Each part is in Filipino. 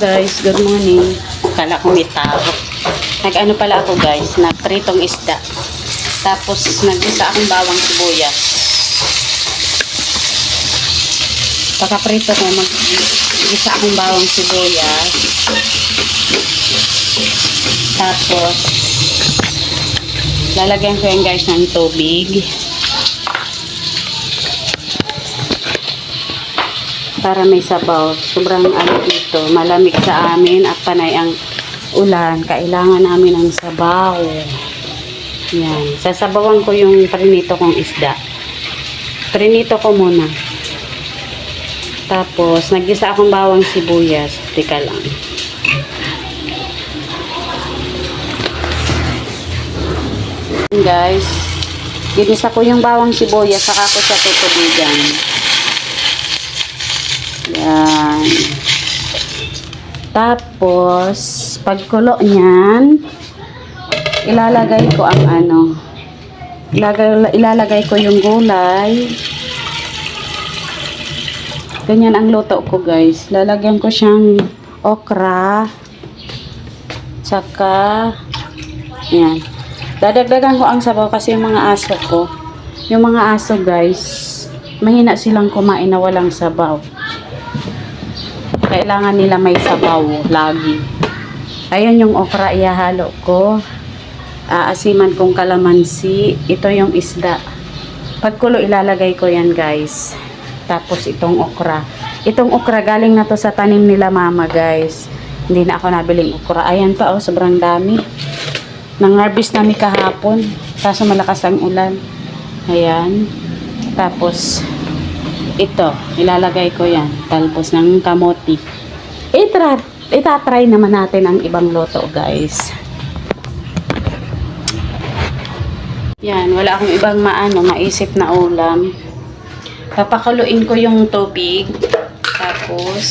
guys, good morning. Kala ko may tao. Nag-ano pala ako guys, nagpritong isda. Tapos nag-isa akong bawang sibuyas. Pagkaprito ko, mag-isa akong bawang sibuyas. Tapos lalagyan ko yan guys ng tubig. Para may sabaw. Sobrang ano dito, malamig sa amin at panay ang ulan. Kailangan namin ng sabaw. Yan. Sasabawan ko yung prinito kong isda. Prinito ko muna. Tapos, nagisa akong bawang sibuyas. Teka lang. Guys, ginisa ko yung bawang sibuyas, saka ko siya tutubigan. Yan. Tapos, pagkulo niyan, ilalagay ko ang ano, ilalagay ko yung gulay. Ganyan ang luto ko guys. Lalagyan ko siyang okra. Tsaka, yan. Dadagdagan ko ang sabaw kasi yung mga aso ko. Yung mga aso guys, mahina silang kumain na walang sabaw. Kailangan nila may sabaw lagi. Ayan yung okra, ihahalo ko. Aasiman kong kalamansi. Ito yung isda. Pagkulo ilalagay ko yan guys. Tapos itong okra. Itong okra galing na to sa tanim nila mama guys. Hindi na ako nabiling okra. Ayan pa oh, sobrang dami. Nang-harvest namin kahapon. Kaso malakas ang ulan. Ayan. Tapos ito, ilalagay ko yan. Talbos ng kamote. Itatry naman natin ang ibang luto guys. Yan, wala akong ibang maisip na ulam. Papakuluin ko yung tubig. Tapos,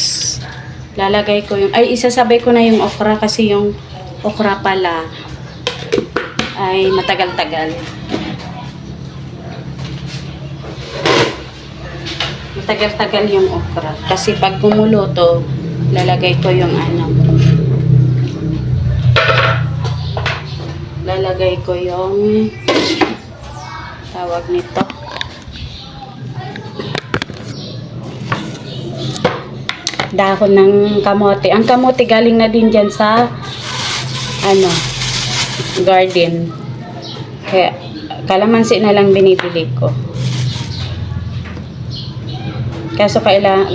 lalagay ko yung, isasabay ko na yung okra kasi yung okra pala ay matagal-tagal. Matagal-tagal yung okra. Kasi pag kumuluto, lalagay ko yung lalagay ko yung tawag nito. Dahon ng kamote. Ang kamote galing na din dyan sa garden. Kaya kalamansi na lang binibili ko. Kaso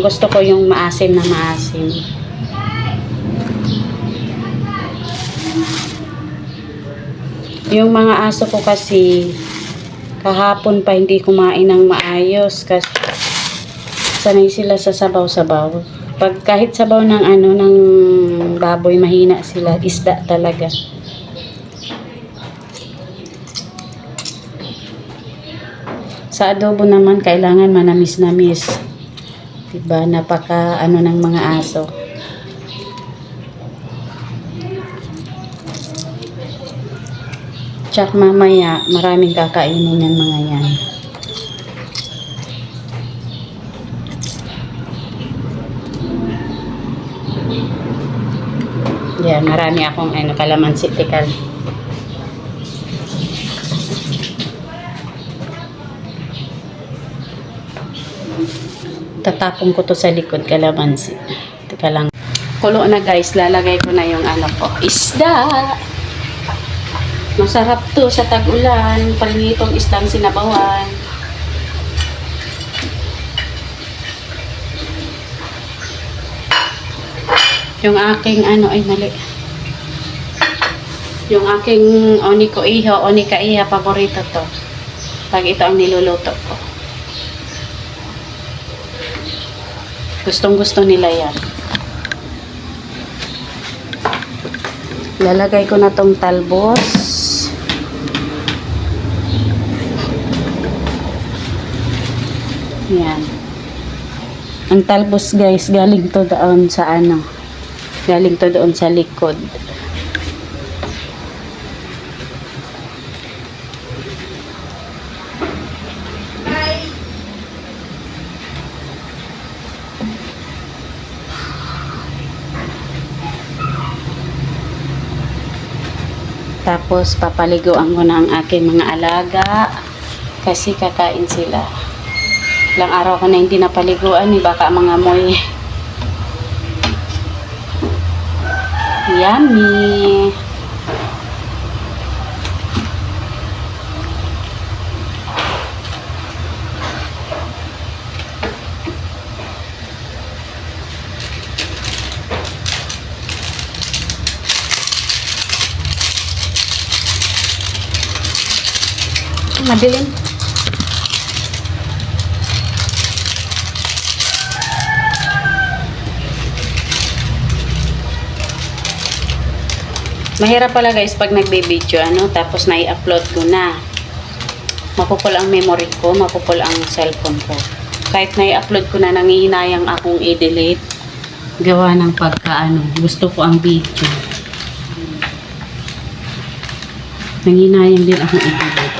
gusto ko yung maasim na maasim. Yung mga aso ko kasi kahapon pa hindi kumain ng maayos kasi sanay sila sa sabaw-sabaw. Pag kahit sabaw ng ng baboy, mahina sila. Isda talaga. Sa adobo naman kailangan manamis-namis. Diba? Napaka ng mga aso. Tsak mamaya, maraming kakainin ng mga yan. Yan, marami akong kalamansi tikal. Tatapon ko to sa likod, kalamansi. Teka lang. Kulo na guys, lalagay ko na yung isda. Masarap to sa tag-ulan. Palinitong isdang sinabawan. Yung aking mali. Yung aking onika iha, paborito to. Pag ito ang niluluto ko. Gustong gusto nila yan. Lalagay ko na tong talbos. Yan. Ang talbos guys, galing to doon sa galing to doon sa likod. Tapos papaliguan ko na ang aking mga alaga kasi kakain sila. Ilang araw ko na hindi napaliguan, baka mga amoy. Yummy! Madilim. Mahirap pala guys pag nagbe-video tapos na-i-upload ko na. Mapupul ang memory ko, mapupul ang cellphone ko. Kahit na-i-upload ko na, nangihinayang akong i-delete. Gawa ng gusto ko ang video. Nangihinayang din akong i-delete.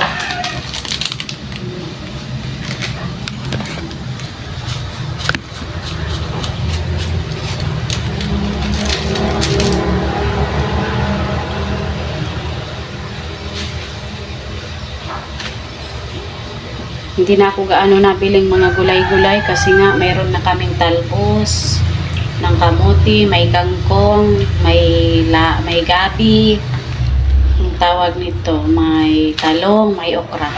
Hindi na ako gaano nabiling mga gulay-gulay kasi nga mayroon na kaming talbos ng kamuti, may kangkong, may gabi, ang tawag nito, may talong, may okra.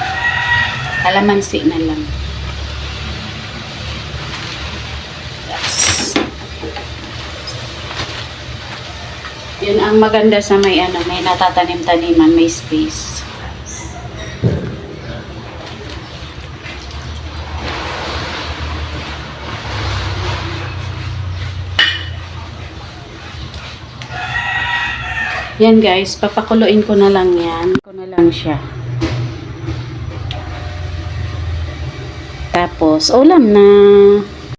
Kalamansi na lang. Yes. Yun ang maganda sa may natatanim-taniman, may space. Yan guys, papakuluin ko na lang yan. Ko na lang siya. Tapos, ulam na.